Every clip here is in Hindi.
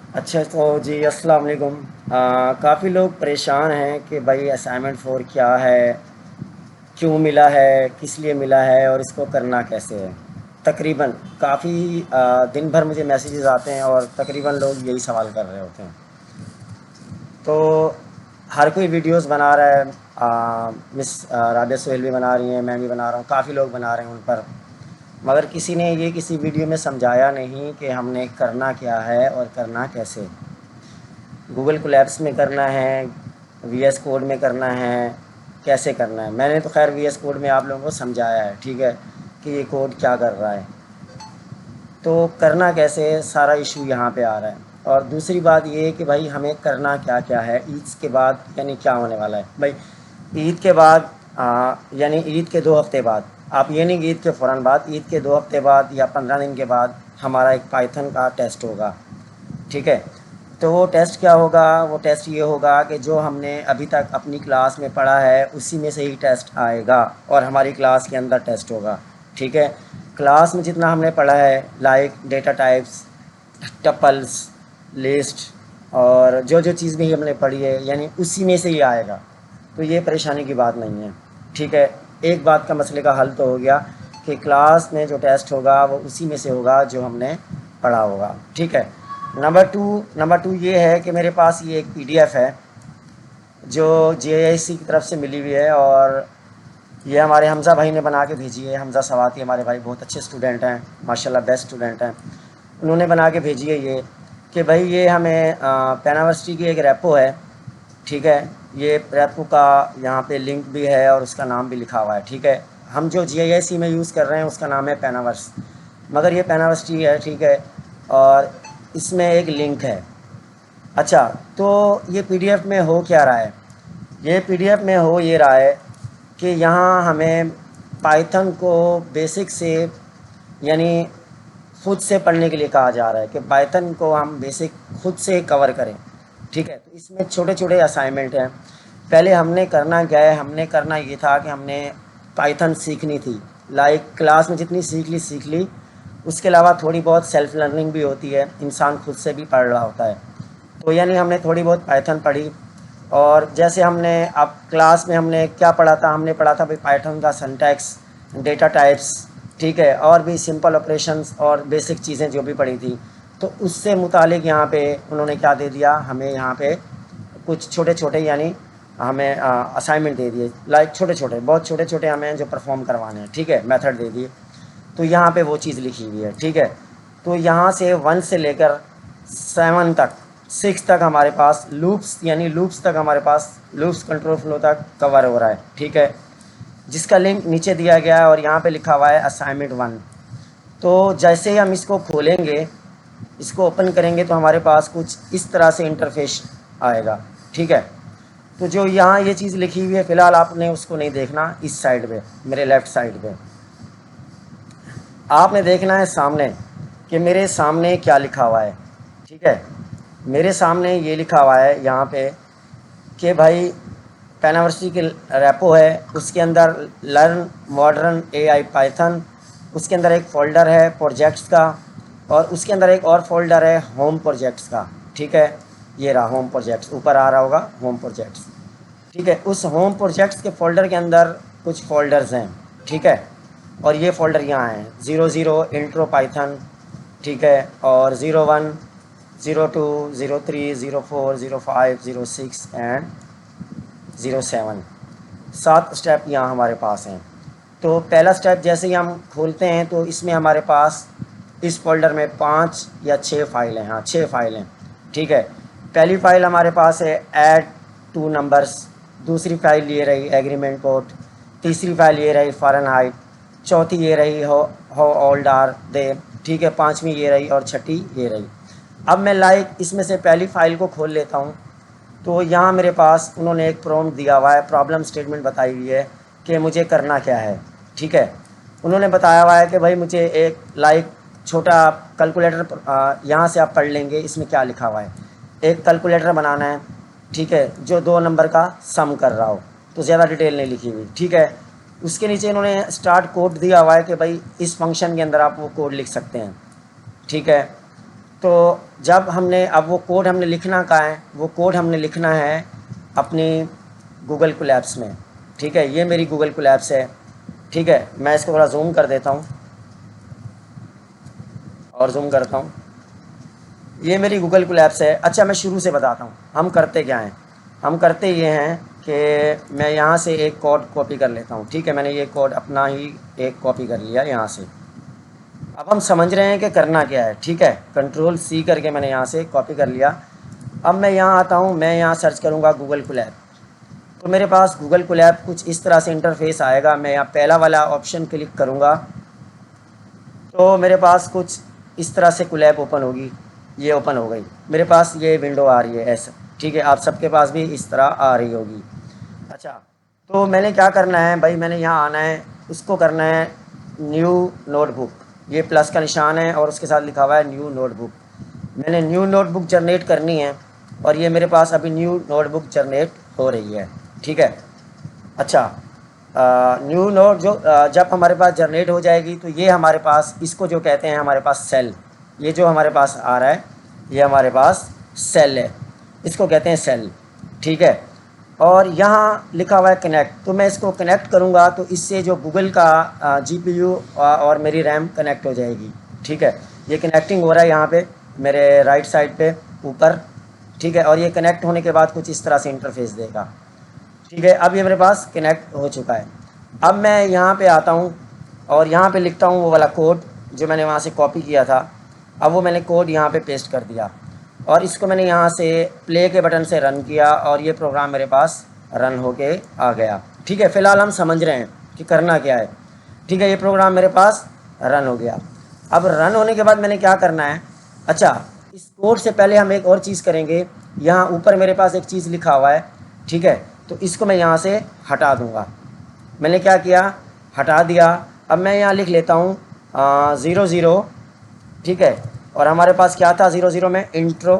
अच्छा तो जी अस्सलाम वालेकुम। काफ़ी लोग परेशान हैं कि भाई असाइनमेंट 4 क्या है, क्यों मिला है, किस लिए मिला है और इसको करना कैसे है। तकरीबन काफ़ी दिन भर मुझे मैसेजेस आते हैं और तकरीबन लोग यही सवाल कर रहे होते हैं। तो हर कोई वीडियोस बना रहा है। मिस राबिया सोहेल भी बना रही हैं, मैं भी बना रहा हूँ, काफ़ी लोग बना रहे हैं उन पर। मगर किसी ने ये किसी वीडियो में समझाया नहीं कि हमने करना क्या है और करना कैसे। गूगल कोलैब्स में करना है, वीएस कोड में करना है, कैसे करना है। मैंने तो खैर वीएस कोड में आप लोगों को समझाया है, ठीक है, कि ये कोड क्या कर रहा है। तो करना कैसे है, सारा इशू यहाँ पे आ रहा है। और दूसरी बात ये है कि भाई हमें करना क्या क्या है ईद के बाद, यानी क्या होने वाला है भाई ईद के बाद। यानी ईद के 2 हफ्ते बाद, आप ये नहीं कि ईद के फ़ौरन बाद, ईद के 2 हफ्ते बाद या 15 दिन के बाद हमारा एक पाइथन का टेस्ट होगा, ठीक है। तो वो टेस्ट क्या होगा, वो टेस्ट ये होगा कि जो हमने अभी तक अपनी क्लास में पढ़ा है उसी में से ही टेस्ट आएगा और हमारी क्लास के अंदर टेस्ट होगा, ठीक है। क्लास में जितना हमने पढ़ा है, like data types, tuples, list, और जो जो चीज़ भी हमने पढ़ी है यानी उसी में से ही आएगा। तो ये परेशानी की बात नहीं है, ठीक है। एक बात का मसले का हल तो हो गया कि क्लास में जो टेस्ट होगा वो उसी में से होगा जो हमने पढ़ा होगा, ठीक है। नंबर टू ये है कि मेरे पास ये एक पीडीएफ है जो जेआईसी की तरफ से मिली हुई है, और ये हमारे हमज़ा भाई ने बना के भेजी है। हमज़ा सवाती हमारे भाई बहुत अच्छे स्टूडेंट हैं, माशाल्लाह बेस्ट स्टूडेंट हैं। उन्होंने बना के भेजी है ये कि भाई ये हमें पेनावर्सिटी की एक रेपो है, ठीक है। ये रेपो का यहाँ पे लिंक भी है और उसका नाम भी लिखा हुआ है, ठीक है। हम जो जीआईएसी में यूज़ कर रहे हैं उसका नाम है पेनावर्स, मगर ये पेनावर्सिटी है, ठीक है। और इसमें एक लिंक है। अच्छा, तो ये पीडीएफ में हो क्या रहा है, ये पीडीएफ में हो ये रहा है कि यहाँ हमें पाइथन को बेसिक से, यानी खुद से पढ़ने के लिए कहा जा रहा है कि पाइथन को हम बेसिक खुद से कवर करें, ठीक है। तो इसमें छोटे छोटे असाइनमेंट हैं। पहले हमने करना क्या है, हमने करना ये था कि हमने पाइथन सीखनी थी। लाइक क्लास में जितनी सीख ली, उसके अलावा थोड़ी बहुत सेल्फ लर्निंग भी होती है, इंसान खुद से भी पढ़ रहा होता है। तो यानी हमने थोड़ी बहुत पाइथन पढ़ी। और जैसे हमने अब क्लास में हमने क्या पढ़ा था, हमने पढ़ा था भाई पाइथन का सिंटैक्स, डेटा टाइप्स, ठीक है, और भी सिंपल ऑपरेशंस और बेसिक चीज़ें जो भी पढ़ी थी। तो उससे मुतालिक यहाँ पे उन्होंने क्या दे दिया हमें, यहाँ पे कुछ छोटे छोटे यानी हमें असाइनमेंट दे दिए, लाइक छोटे छोटे, बहुत छोटे छोटे हमें जो परफॉर्म करवाने हैं, ठीक है, मेथड दे दिए। तो यहाँ पे वो चीज़ लिखी हुई है, ठीक है। तो यहाँ से 1 से लेकर 7 तक, 6 तक हमारे पास लूप्स, यानी लूप्स तक हमारे पास लूप्स कंट्रोल फ्लो तक कवर हो रहा है, ठीक है, जिसका लिंक नीचे दिया गया है और यहाँ पे लिखा हुआ है असाइनमेंट 1। तो जैसे ही हम इसको खोलेंगे, इसको ओपन करेंगे, तो हमारे पास कुछ इस तरह से इंटरफेस आएगा, ठीक है। तो जो यहाँ ये चीज़ लिखी हुई है फ़िलहाल आपने उसको नहीं देखना, इस साइड पे, मेरे लेफ़्ट साइड पे आपने देखना है सामने कि मेरे सामने क्या लिखा हुआ है, ठीक है। मेरे सामने ये लिखा हुआ है यहाँ पे कि भाई पेनावर्सिटी की रेपो है, उसके अंदर लर्न मॉडर्न एआई पाइथन, उसके अंदर एक फ़ोल्डर है प्रोजेक्ट्स का, और उसके अंदर एक और फोल्डर है होम प्रोजेक्ट्स का, ठीक है। ये रहा होम प्रोजेक्ट्स, ऊपर आ रहा होगा होम प्रोजेक्ट्स, ठीक है। उस होम प्रोजेक्ट्स के फ़ोल्डर के अंदर कुछ फ़ोल्डर्स हैं, ठीक है। और ये फ़ोल्डर यहाँ हैं, 00 इंट्रो पाइथन, ठीक है, और 01, 02, 03, 04, 05, 06 एंड 07। 7 स्टेप यहाँ हमारे पास हैं। तो पहला स्टेप जैसे ही हम खोलते हैं तो इसमें हमारे पास इस फ़ोल्डर में 5 या 6 फाइलें हैं, हाँ 6 फाइलें, ठीक है। पहली फ़ाइल हमारे पास है ऐड टू नंबर्स, दूसरी फ़ाइल ये रही एग्रीमेंट कोड, तीसरी फ़ाइल ये रही फ़ारेनहाइट, चौथी ये रही हाउ ओल्ड आर दे, ठीक है, पाँचवीं ये रही और छठी ये रही। अब मैं लाइक इसमें से पहली फ़ाइल को खोल लेता हूँ। तो यहाँ मेरे पास उन्होंने एक प्रॉम्प्ट दिया हुआ है, प्रॉब्लम स्टेटमेंट बताई हुई है कि मुझे करना क्या है, ठीक है। उन्होंने बताया हुआ है कि भाई मुझे एक लाइक छोटा कैलकुलेटर, यहाँ से आप पढ़ लेंगे इसमें क्या लिखा हुआ है, एक कैलकुलेटर बनाना है, ठीक है, जो 2 नंबर का सम कर रहा हो। तो ज़्यादा डिटेल नहीं लिखी हुई, ठीक है। उसके नीचे इन्होंने स्टार्ट कोड दिया हुआ है कि भाई इस फंक्शन के अंदर आप वो कोड लिख सकते हैं, ठीक है। तो जब हमने अब वो कोड हमने लिखना कहाँ है, वो कोड हमने लिखना है अपनी गूगल कोलैब्स में। ठीक है, ये मेरी गूगल कोलैब्स है। ठीक है, मैं इसको थोड़ा जूम कर देता हूँ और जूम करता हूँ। ये मेरी गूगल कोलैब्स है। अच्छा, मैं शुरू से बताता हूँ हम करते क्या हैं। हम करते ये हैं कि मैं यहाँ से एक कोड कॉपी कर लेता हूँ। ठीक है, मैंने ये कोड अपना ही एक कॉपी कर लिया यहाँ से। अब हम समझ रहे हैं कि करना क्या है। ठीक है, कंट्रोल सी करके मैंने यहाँ से कॉपी कर लिया। अब मैं यहाँ आता हूँ, मैं यहाँ सर्च करूँगा गूगल कोलैब। तो मेरे पास गूगल कोलैब कुछ इस तरह से इंटरफेस आएगा। मैं यहाँ पहला वाला ऑप्शन क्लिक करूँगा तो मेरे पास कुछ इस तरह से कोलैब ओपन होगी। ये ओपन हो गई, मेरे पास ये विंडो आ रही है ऐसा। ठीक है, आप सबके पास भी इस तरह आ रही होगी। अच्छा, तो मैंने क्या करना है भाई, मैंने यहाँ आना है, उसको करना है न्यू नोटबुक। ये प्लस का निशान है और उसके साथ लिखा हुआ है न्यू नोटबुक। मैंने न्यू नोटबुक जनरेट करनी है और ये मेरे पास अभी न्यू नोटबुक जनरेट हो रही है। ठीक है, अच्छा, न्यू नोट जो जब हमारे पास जनरेट हो जाएगी तो ये हमारे पास, इसको जो कहते हैं हमारे पास सेल, ये जो हमारे पास आ रहा है ये हमारे पास सेल है, इसको कहते हैं सेल। ठीक है, और यहाँ लिखा हुआ है कनेक्ट, तो मैं इसको कनेक्ट करूँगा तो इससे जो गूगल का जीपीयू और मेरी रैम कनेक्ट हो जाएगी। ठीक है, ये कनेक्टिंग हो रहा है यहाँ पे मेरे राइट साइड पे ऊपर। ठीक है, और ये कनेक्ट होने के बाद कुछ इस तरह से इंटरफेस देगा। ठीक है, अब ये मेरे पास कनेक्ट हो चुका है। अब मैं यहाँ पे आता हूँ और यहाँ पे लिखता हूँ वो वाला कोड जो मैंने वहाँ से कॉपी किया था। अब वो मैंने कोड यहाँ पे पेस्ट कर दिया और इसको मैंने यहाँ से प्ले के बटन से रन किया और ये प्रोग्राम मेरे पास रन होके आ गया। ठीक है, फ़िलहाल हम समझ रहे हैं कि करना क्या है। ठीक है, ये प्रोग्राम मेरे पास रन हो गया। अब रन होने के बाद मैंने क्या करना है, अच्छा, इस कोड से पहले हम एक और चीज़ करेंगे। यहाँ ऊपर मेरे पास एक चीज़ लिखा हुआ है। ठीक है, तो इसको मैं यहाँ से हटा दूँगा। मैंने क्या किया, हटा दिया। अब मैं यहाँ लिख लेता हूँ 00। ठीक है, और हमारे पास क्या था 00 में, इंट्रो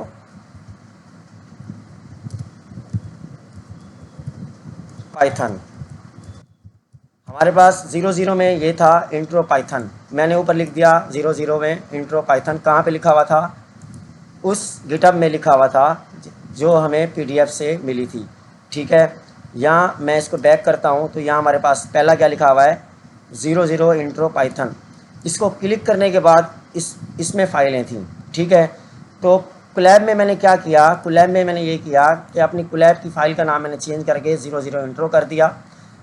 पाइथन। हमारे पास 00 में ये था इंट्रो पाइथन। मैंने ऊपर लिख दिया 00 में इंट्रो पाइथन। कहाँ पे लिखा हुआ था, उस गिटहब में लिखा हुआ था जो हमें पीडीएफ से मिली थी। ठीक है, यहाँ मैं इसको बैक करता हूँ तो यहाँ हमारे पास पहला क्या लिखा हुआ है, 00 इंट्रो पाइथन। इसको क्लिक करने के बाद इसमें फ़ाइलें थीं। ठीक है, तो कोलैब में मैंने क्या किया, कोलैब में मैंने ये किया कि अपनी कोलैब की फ़ाइल का नाम मैंने चेंज करके 00 इंट्रो कर दिया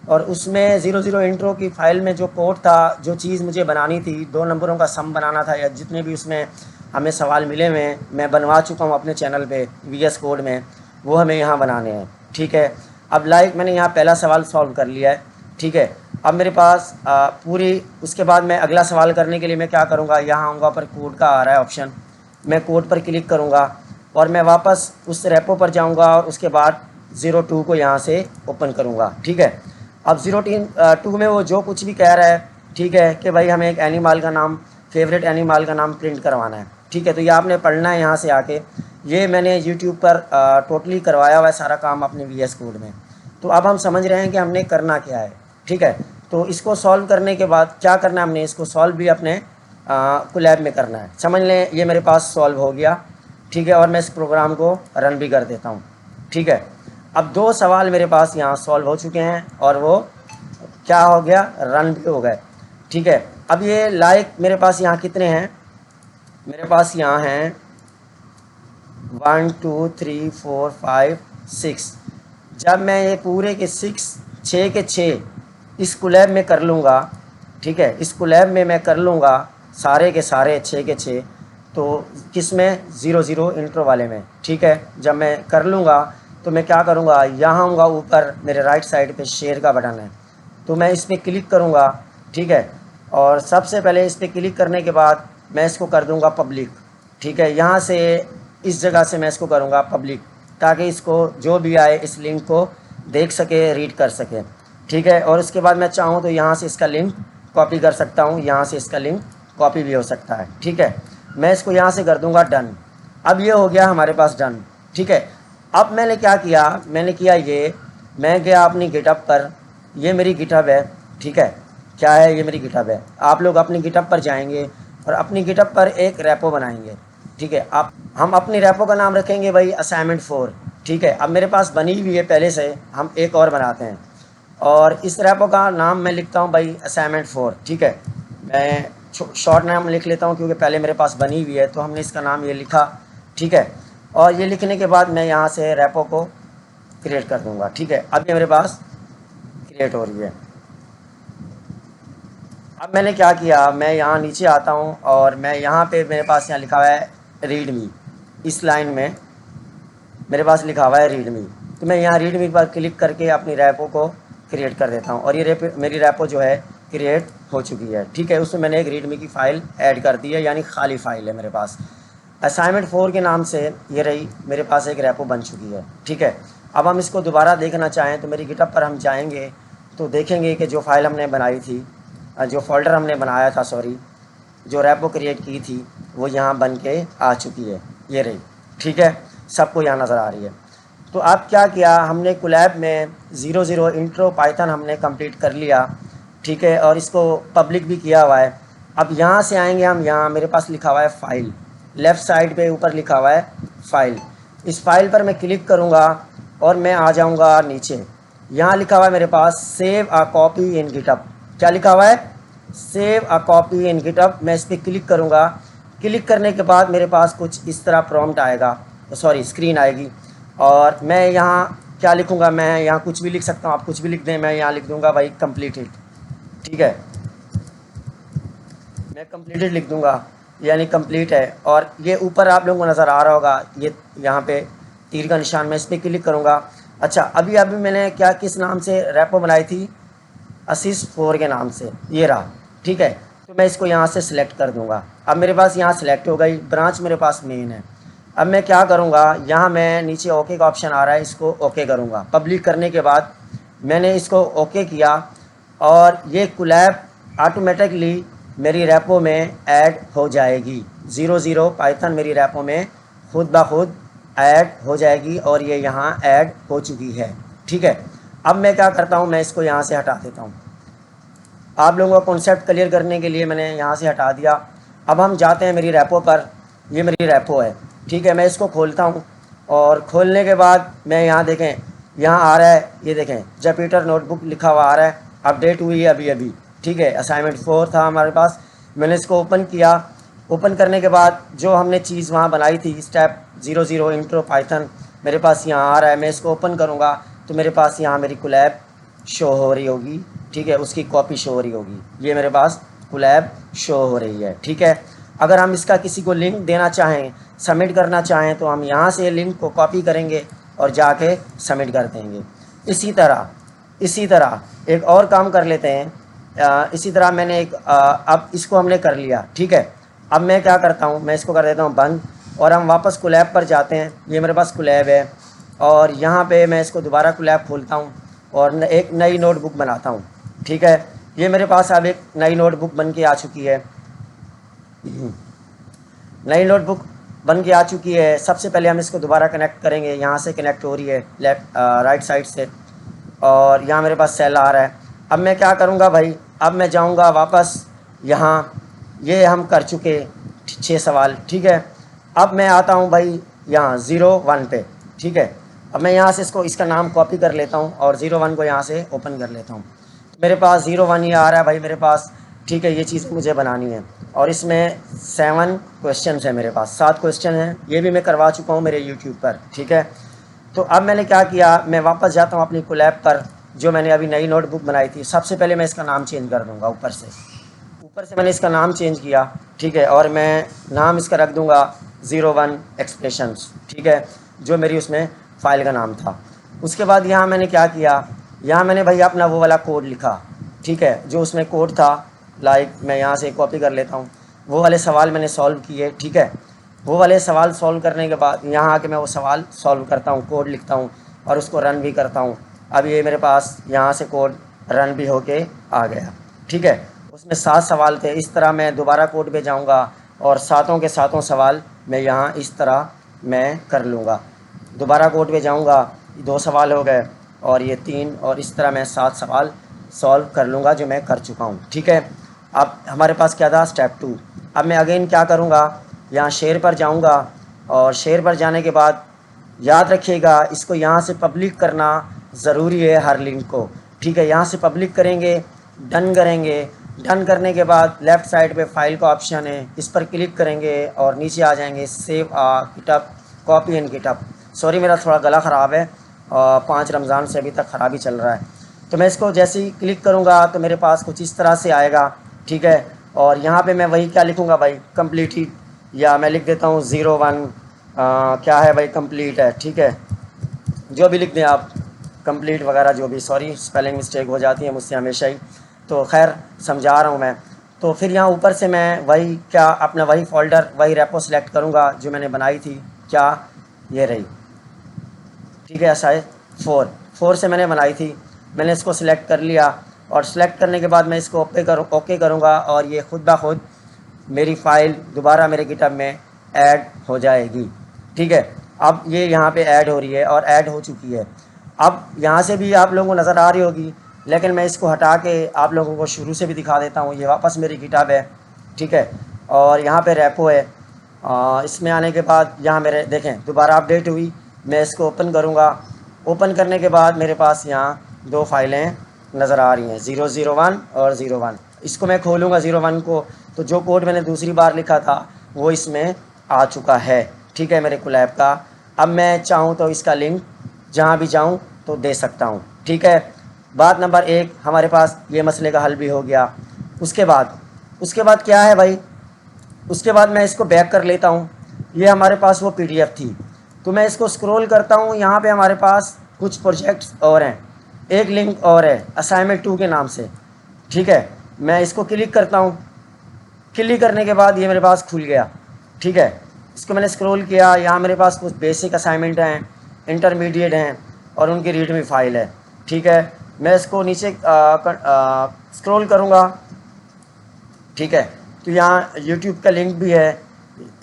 और उसमें 00 इंट्रो की फ़ाइल में जो कोड था, जो चीज़ मुझे बनानी थी, 2 नंबरों का सम बनाना था या जितने भी उसमें हमें सवाल मिले हुए हैं, मैं बनवा चुका हूँ अपने चैनल पे VS कोड में, वो हमें यहाँ बनाने हैं। ठीक है, अब मैंने यहाँ पहला सवाल सॉल्व कर लिया है। ठीक है, अब मेरे पास पूरी, उसके बाद मैं अगला सवाल करने के लिए मैं क्या करूँगा, यहाँ आऊँगा, पर कोड का आ रहा है ऑप्शन, मैं कोड पर क्लिक करूँगा और मैं वापस उस रेपो पर जाऊँगा और उसके बाद 02 को यहाँ से ओपन करूँगा। ठीक है, अब 02 में वो जो कुछ भी कह रहा है, ठीक है, कि भाई हमें एक एनिमल का नाम, फेवरेट एनिमल का नाम प्रिंट करवाना है। ठीक है, तो ये आपने पढ़ना है यहाँ से आके। ये मैंने यूट्यूब पर टोटली करवाया हुआ है सारा काम अपने VS कोड में। तो अब हम समझ रहे हैं कि हमने करना क्या है। ठीक है, तो इसको सॉल्व करने के बाद क्या करना है, हमने इसको सॉल्व भी अपने कोलैब में करना है। समझ लें ये मेरे पास सॉल्व हो गया। ठीक है, और मैं इस प्रोग्राम को रन भी कर देता हूँ। ठीक है, अब 2 सवाल मेरे पास यहाँ सॉल्व हो चुके हैं और वो क्या हो गया, रन भी हो गए। ठीक है, अब ये लाइक मेरे पास यहाँ कितने हैं, मेरे पास यहाँ हैं 1 2 3 4 5 6। जब मैं ये पूरे के 6 के 6 इस कोलैब में कर लूँगा, ठीक है, इस कोलैब में मैं कर लूँगा सारे के सारे 6 के 6, तो किस में, 00 इंट्रो वाले में। ठीक है, जब मैं कर लूँगा तो मैं क्या करूँगा, यहाँ आऊँगा, ऊपर मेरे राइट साइड पे शेयर का बटन है, तो मैं इस पर क्लिक करूँगा। ठीक है, और सबसे पहले इस पर क्लिक करने के बाद मैं इसको कर दूँगा पब्लिक। ठीक है, यहाँ से इस जगह से मैं इसको करूँगा पब्लिक, ताकि इसको जो भी आए इस लिंक को देख सके, रीड कर सके। ठीक है, और उसके बाद मैं चाहूँ तो यहाँ से इसका लिंक कॉपी कर सकता हूँ, यहाँ से इसका लिंक कॉपी भी हो सकता है। ठीक है, मैं इसको यहाँ से कर दूँगा डन। अब ये हो गया हमारे पास डन। ठीक है, अब मैंने क्या किया, मैंने किया ये, मैं गया अपनी गिटहब पर, ये मेरी गिटहब है। ठीक है, क्या है, ये मेरी गिटहब है। आप लोग अपनी गिटहब पर जाएंगे और अपनी गिटहब पर एक रेपो बनाएंगे। ठीक है। अब हम अपनी रैपो का नाम रखेंगे भाई असाइनमेंट 4, ठीक है। अब मेरे पास बनी हुई है पहले से, हम एक और बनाते हैं और इस रैपो का नाम मैं लिखता हूँ भाई असाइनमेंट 4, ठीक है। मैं शॉर्ट नाम लिख लेता हूँ क्योंकि पहले मेरे पास बनी हुई है, तो हमने इसका नाम ये लिखा, ठीक है। और ये लिखने के बाद मैं यहाँ से रैपो को क्रिएट कर दूँगा, ठीक है। अब ये मेरे पास क्रिएट हो रही है। अब मैंने क्या किया, मैं यहाँ नीचे आता हूँ और मैं यहाँ पे मेरे पास यहाँ लिखा हुआ है रीड मी, इस लाइन में मेरे पास लिखा हुआ है रीड मी, तो मैं यहाँ रीड मी पर क्लिक करके अपनी रैपो को क्रिएट कर देता हूँ और ये मेरी रैपो जो है क्रिएट हो चुकी है, ठीक है। उसमें मैंने एक रीड मी की फ़ाइल ऐड कर दी है, यानी खाली फ़ाइल है मेरे पास। असाइनमेंट 4 के नाम से ये रही मेरे पास एक रैपो बन चुकी है, ठीक है। अब हम इसको दोबारा देखना चाहें तो मेरी गिटहब पर हम जाएंगे तो देखेंगे कि जो फ़ाइल हमने बनाई थी, जो फ़ोल्डर हमने बनाया था, सॉरी, जो रैपो क्रिएट की थी, वो यहाँ बन के आ चुकी है, ये रही, ठीक है। सबको यहाँ नज़र आ रही है। तो अब क्या किया हमने, कोलैब में 00 इंट्रो पाइथन हमने कंप्लीट कर लिया, ठीक है, और इसको पब्लिक भी किया हुआ है। अब यहाँ से आएंगे हम, यहाँ मेरे पास लिखा हुआ है फ़ाइल, लेफ़्ट साइड पे ऊपर लिखा हुआ है फ़ाइल। इस फाइल पर मैं क्लिक करूँगा और मैं आ जाऊँगा नीचे, यहाँ लिखा हुआ है मेरे पास save a copy in GitHub. क्या लिखा हुआ है, save a copy in GitHub. मैं इस पर क्लिक करूँगा, क्लिक करने के बाद मेरे पास कुछ इस तरह प्रॉम्प्ट आएगा, सॉरी स्क्रीन आएगी, और मैं यहाँ क्या लिखूँगा, मैं यहाँ कुछ भी लिख सकता हूँ, आप कुछ भी लिख दें। मैं यहाँ लिख दूँगा भाई कंप्लीटेड, ठीक है, मैं कंप्लीटेड लिख दूँगा, यानी कंप्लीट है। और ये ऊपर आप लोगों को नज़र आ रहा होगा, ये यहाँ पे तीर का निशान, मैं इस पर क्लिक करूँगा। अच्छा, अभी अभी मैंने क्या किस नाम से रैपो बनाई थी, असिस्ट 4 के नाम से, ये रहा, ठीक है। तो मैं इसको यहाँ से सिलेक्ट कर दूँगा। अब मेरे पास यहाँ सिलेक्ट हो गई, ब्रांच मेरे पास मेन है। अब मैं क्या करूँगा, यहाँ मैं नीचे ओके का ऑप्शन आ रहा है, इसको ओके करूँगा। पब्लिक करने के बाद मैंने इसको ओके किया और ये कोलैब ऑटोमेटिकली मेरी रैपो में ऐड हो जाएगी। 00 पाइथन मेरी रैपो में खुद ब खुद ऐड हो जाएगी और ये यहाँ ऐड हो चुकी है, ठीक है। अब मैं क्या करता हूँ, मैं इसको यहाँ से हटा देता हूँ। आप लोगों का कॉन्सेप्ट क्लियर करने के लिए मैंने यहाँ से हटा दिया। अब हम जाते हैं मेरी रैपो पर, ये मेरी रैपो है, ठीक है। मैं इसको खोलता हूँ और खोलने के बाद मैं यहाँ देखें, यहाँ आ रहा है, ये देखें जुपिटर नोटबुक लिखा हुआ आ रहा है, अपडेट हुई है अभी अभी, ठीक है। असाइनमेंट 4 था हमारे पास, मैंने इसको ओपन किया। ओपन करने के बाद जो हमने चीज़ वहाँ बनाई थी, स्टेप 00 इंट्रो पाइथन, मेरे पास यहाँ आ रहा है। मैं इसको ओपन करूँगा तो मेरे पास यहाँ मेरी कोलैब शो हो रही होगी, ठीक है, उसकी कॉपी शो हो रही होगी, ये मेरे पास कोलैब शो हो रही है, ठीक है। अगर हम इसका किसी को लिंक देना चाहें, सबमिट करना चाहें, तो हम यहाँ से लिंक को कॉपी करेंगे और जाके सबमिट कर देंगे। इसी तरह एक और काम कर लेते हैं। इसी तरह मैंने एक अब इसको हमने कर लिया, ठीक है। अब मैं क्या करता हूँ, मैं इसको कर देता हूँ बंद और हम वापस कोलैब पर जाते हैं। ये मेरे पास कोलैब है और यहाँ पे मैं इसको दोबारा कोलैब खोलता हूँ और एक नई नोटबुक बनाता हूँ, ठीक है। ये मेरे पास अब एक नई नोटबुक बन के आ चुकी है, नई नोटबुक बन के आ चुकी है। सबसे पहले हम इसको दोबारा कनेक्ट करेंगे, यहाँ से कनेक्ट हो रही है राइट साइड से, और यहाँ मेरे पास सेल आ रहा है। अब मैं क्या करूँगा भाई, अब मैं जाऊँगा वापस यहाँ, ये हम कर चुके 6 सवाल, ठीक है। अब मैं आता हूँ भाई यहाँ 01 पे, ठीक है। अब मैं यहाँ से इसका नाम कॉपी कर लेता हूँ और 01 को यहाँ से ओपन कर लेता हूँ। मेरे पास 01 ही आ रहा है भाई मेरे पास, ठीक है। ये चीज़ मुझे बनानी है और इसमें 7 क्वेश्चन है, मेरे पास 7 क्वेश्चन हैं, ये भी मैं करवा चुका हूँ मेरे यूट्यूब पर, ठीक है। तो अब मैंने क्या किया, मैं वापस जाता हूँ अपनी कोलैब पर, जो मैंने अभी नई नोटबुक बनाई थी। सबसे पहले मैं इसका नाम चेंज कर दूँगा, ऊपर से मैंने इसका नाम चेंज किया, ठीक है। और मैं नाम इसका रख दूँगा 01 एक्सप्रेशंस, ठीक है, जो मेरी उसमें फ़ाइल का नाम था। उसके बाद यहाँ मैंने क्या किया, यहाँ मैंने भाई अपना वो वाला कोड लिखा, ठीक है, जो उसमें कोड था। लाइक मैं यहाँ से कॉपी कर लेता हूँ, वो वाले सवाल मैंने सॉल्व किए, ठीक है। वो वाले सवाल सॉल्व करने के बाद यहाँ आके मैं वो सवाल सॉल्व करता हूँ, कोड लिखता हूँ और उसको रन भी करता हूँ। अब ये मेरे पास यहाँ से कोड रन भी होके आ गया, ठीक है। उसमें 7 सवाल थे। इस तरह मैं दोबारा कोड पे जाऊँगा और सातों के सातों सवाल मैं यहाँ इस तरह मैं कर लूँगा। दोबारा कोड पे जाऊँगा, 2 सवाल हो गए और ये 3, और इस तरह मैं 7 सवाल सॉल्व कर लूँगा, जो मैं कर चुका हूँ, ठीक है। अब हमारे पास क्या था, स्टेप 2। अब मैं अगेन क्या करूँगा, यहाँ शेयर पर जाऊँगा और शेयर पर जाने के बाद याद रखिएगा इसको यहाँ से पब्लिक करना ज़रूरी है हर लिंक को। ठीक है, यहाँ से पब्लिक करेंगे, डन करेंगे। डन करने के बाद लेफ़्ट साइड पे फाइल का ऑप्शन है, इस पर क्लिक करेंगे और नीचे आ जाएंगे save GitHub copy and GitHub. Sorry मेरा थोड़ा गला ख़राब है और 5 रमज़ान से अभी तक ख़राब ही चल रहा है। तो मैं इसको जैसे ही क्लिक करूँगा तो मेरे पास कुछ इस तरह से आएगा। ठीक है, और यहाँ पे मैं वही क्या लिखूँगा भाई, कंप्लीटेड, या मैं लिख देता हूँ 01 क्या है भाई, कंप्लीट है। ठीक है, जो भी लिख दें आप, कंप्लीट वगैरह जो भी, सॉरी स्पेलिंग मिस्टेक हो जाती है मुझसे हमेशा ही, तो खैर समझा रहा हूँ मैं। तो फिर यहाँ ऊपर से मैं वही क्या अपना वही फ़ोल्डर वही रेपो सेलेक्ट करूँगा जो मैंने बनाई थी, क्या ये रही। ठीक है, ऐसा है 4 से मैंने बनाई थी, मैंने इसको सिलेक्ट कर लिया और सिलेक्ट करने के बाद मैं इसको ओके करूँगा और ये खुद ब खुद मेरी फ़ाइल दोबारा मेरे गिटहब में ऐड हो जाएगी। ठीक है, अब ये यहाँ पे ऐड हो रही है और ऐड हो चुकी है। अब यहाँ से भी आप लोगों को नज़र आ रही होगी, लेकिन मैं इसको हटा के आप लोगों को शुरू से भी दिखा देता हूँ। ये वापस मेरी गिटहब है। ठीक है, और यहाँ पे रेपो है। इसमें आने के बाद यहाँ मेरे देखें दोबारा अपडेट हुई। मैं इसको ओपन करूँगा, ओपन करने के बाद मेरे पास यहाँ 2 फाइलें नज़र आ रही हैं, 001 और 01। इसको मैं खोलूँगा 01 को, तो जो कोड मैंने दूसरी बार लिखा था वो इसमें आ चुका है। ठीक है, मेरे कोलैब का। अब मैं चाहूँ तो इसका लिंक जहाँ भी जाऊँ तो दे सकता हूँ। ठीक है, बात नंबर 1 हमारे पास ये मसले का हल भी हो गया। उसके बाद क्या है भाई, उसके बाद मैं इसको बैक कर लेता हूँ। ये हमारे पास वो पीडीएफ थी, तो मैं इसको स्क्रॉल करता हूँ। यहाँ पे हमारे पास कुछ प्रोजेक्ट्स और हैं, एक लिंक और है असाइनमेंट 2 के नाम से। ठीक है, मैं इसको क्लिक करता हूँ। क्लिक करने के बाद ये मेरे पास खुल गया। ठीक है, इसको मैंने स्क्रॉल किया, यहाँ मेरे पास कुछ बेसिक असाइनमेंट हैं, इंटरमीडिएट हैं और उनकी रीडमी फ़ाइल है। ठीक है, मैं इसको नीचे स्क्रॉल करूँगा। ठीक है, तो यहाँ यूट्यूब का लिंक भी है,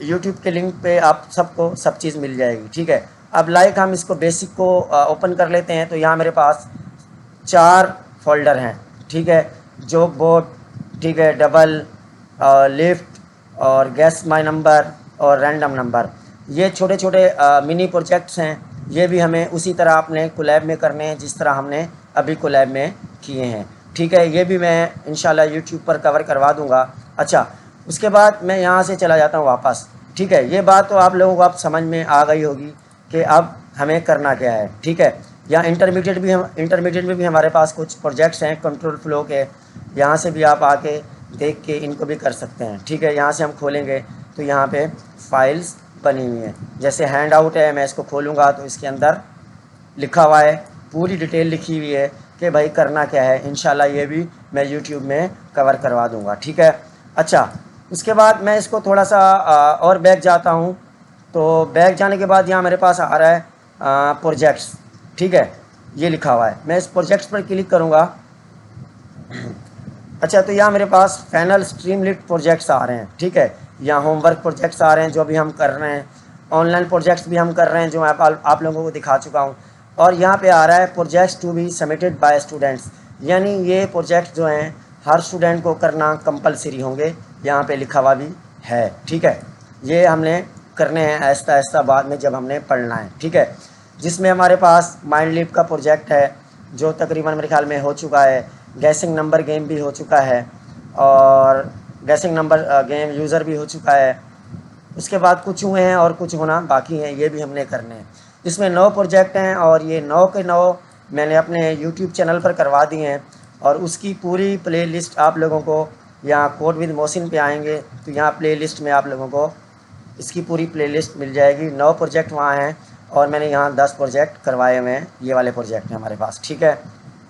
यूट्यूब के लिंक पे आप सबको सब चीज़ मिल जाएगी। ठीक है, अब लाइक हम इसको बेसिक को ओपन कर लेते हैं, तो यहाँ मेरे पास 4 फोल्डर हैं। ठीक है, जोक बोर्ड, ठीक है, डबल लिफ्ट और गेस माई नंबर और रैंडम नंबर। ये छोटे छोटे मिनी प्रोजेक्ट्स हैं, ये भी हमें उसी तरह अपने कोलैब में करने हैं जिस तरह हमने अभी कोलैब में किए हैं। ठीक है, ये भी मैं इंशाल्लाह यूट्यूब पर कवर करवा दूंगा। अच्छा, उसके बाद मैं यहाँ से चला जाता हूँ वापस। ठीक है, ये बात तो आप लोगों को अब समझ में आ गई होगी कि अब हमें करना क्या है। ठीक है, यहाँ इंटरमीडिएट में भी हमारे पास कुछ प्रोजेक्ट्स हैं कंट्रोल फ्लो के, यहाँ से भी आप आके देख के इनको भी कर सकते हैं। ठीक है, यहाँ से हम खोलेंगे तो यहाँ पे फाइल्स बनी हुई हैं, जैसे हैंड आउट है, मैं इसको खोलूँगा तो इसके अंदर लिखा हुआ है, पूरी डिटेल लिखी हुई है कि भाई करना क्या है। इंशाल्लाह ये भी मैं यूट्यूब में कवर करवा दूँगा। ठीक है, अच्छा, उसके बाद मैं इसको थोड़ा सा और बैक जाता हूँ। तो बैक जाने के बाद यहाँ मेरे पास आ रहा है प्रोजेक्ट्स। ठीक है, ये लिखा हुआ है, मैं इस प्रोजेक्ट्स पर क्लिक करूँगा। अच्छा, तो यहाँ मेरे पास फाइनल स्ट्रीमलीट प्रोजेक्ट्स आ रहे हैं। ठीक है, यहाँ होमवर्क प्रोजेक्ट्स आ रहे हैं जो भी हम कर रहे हैं, ऑनलाइन प्रोजेक्ट्स भी हम कर रहे हैं जो मैं आप लोगों को दिखा चुका हूँ। और यहाँ पे आ रहा है projects to be submitted by students, यानी ये प्रोजेक्ट्स जो हैं हर स्टूडेंट को करना कंपलसरी होंगे, यहाँ पे लिखा हुआ भी है। ठीक है, ये हमने करने हैं आहिस्ता आहिस्ता, बाद में जब हमने पढ़ना है। ठीक है, जिसमें हमारे पास माइंड लिप का प्रोजेक्ट है जो तकरीबन मेरे ख्याल में हो चुका है, गैसिंग नंबर गेम भी हो चुका है और गैसिंग नंबर गेम यूज़र भी हो चुका है। उसके बाद कुछ हुए हैं और कुछ होना बाकी हैं, ये भी हमने करने हैं। इसमें 9 प्रोजेक्ट हैं और ये 9 के 9 मैंने अपने यूट्यूब चैनल पर करवा दिए हैं और उसकी पूरी प्लेलिस्ट आप लोगों को यहाँ कोड विद मोहसिन पे आएंगे तो यहाँ प्लेलिस्ट में आप लोगों को इसकी पूरी प्लेलिस्ट मिल जाएगी। 9 प्रोजेक्ट वहाँ हैं और मैंने यहाँ 10 प्रोजेक्ट करवाए हुए हैं, ये वाले प्रोजेक्ट हैं हमारे पास। ठीक है,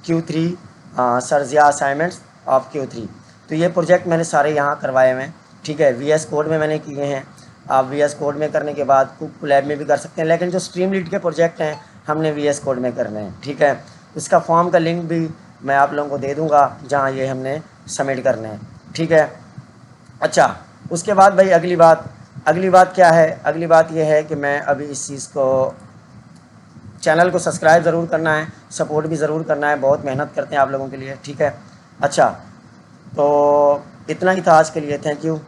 Q3 सर्जिया असाइनमेंट्स ऑफ Q3, तो ये प्रोजेक्ट मैंने सारे यहाँ करवाए हुए हैं। ठीक है, VS कोड में मैंने किए हैं। आप VS कोड में करने के बाद कोलैब में भी कर सकते हैं, लेकिन जो स्ट्रीमलीट के प्रोजेक्ट हैं हमने VS कोड में करने हैं। ठीक है, उसका फॉर्म का लिंक भी मैं आप लोगों को दे दूँगा जहाँ ये हमने सबमिट करने हैं। ठीक है, अच्छा, उसके बाद भाई अगली बात क्या है, अगली बात ये है कि मैं अभी इस चीज़ को, चैनल को सब्सक्राइब ज़रूर करना है, सपोर्ट भी ज़रूर करना है, बहुत मेहनत करते हैं आप लोगों के लिए। ठीक है, अच्छा, तो इतना ही था आज के लिए, थैंक यू।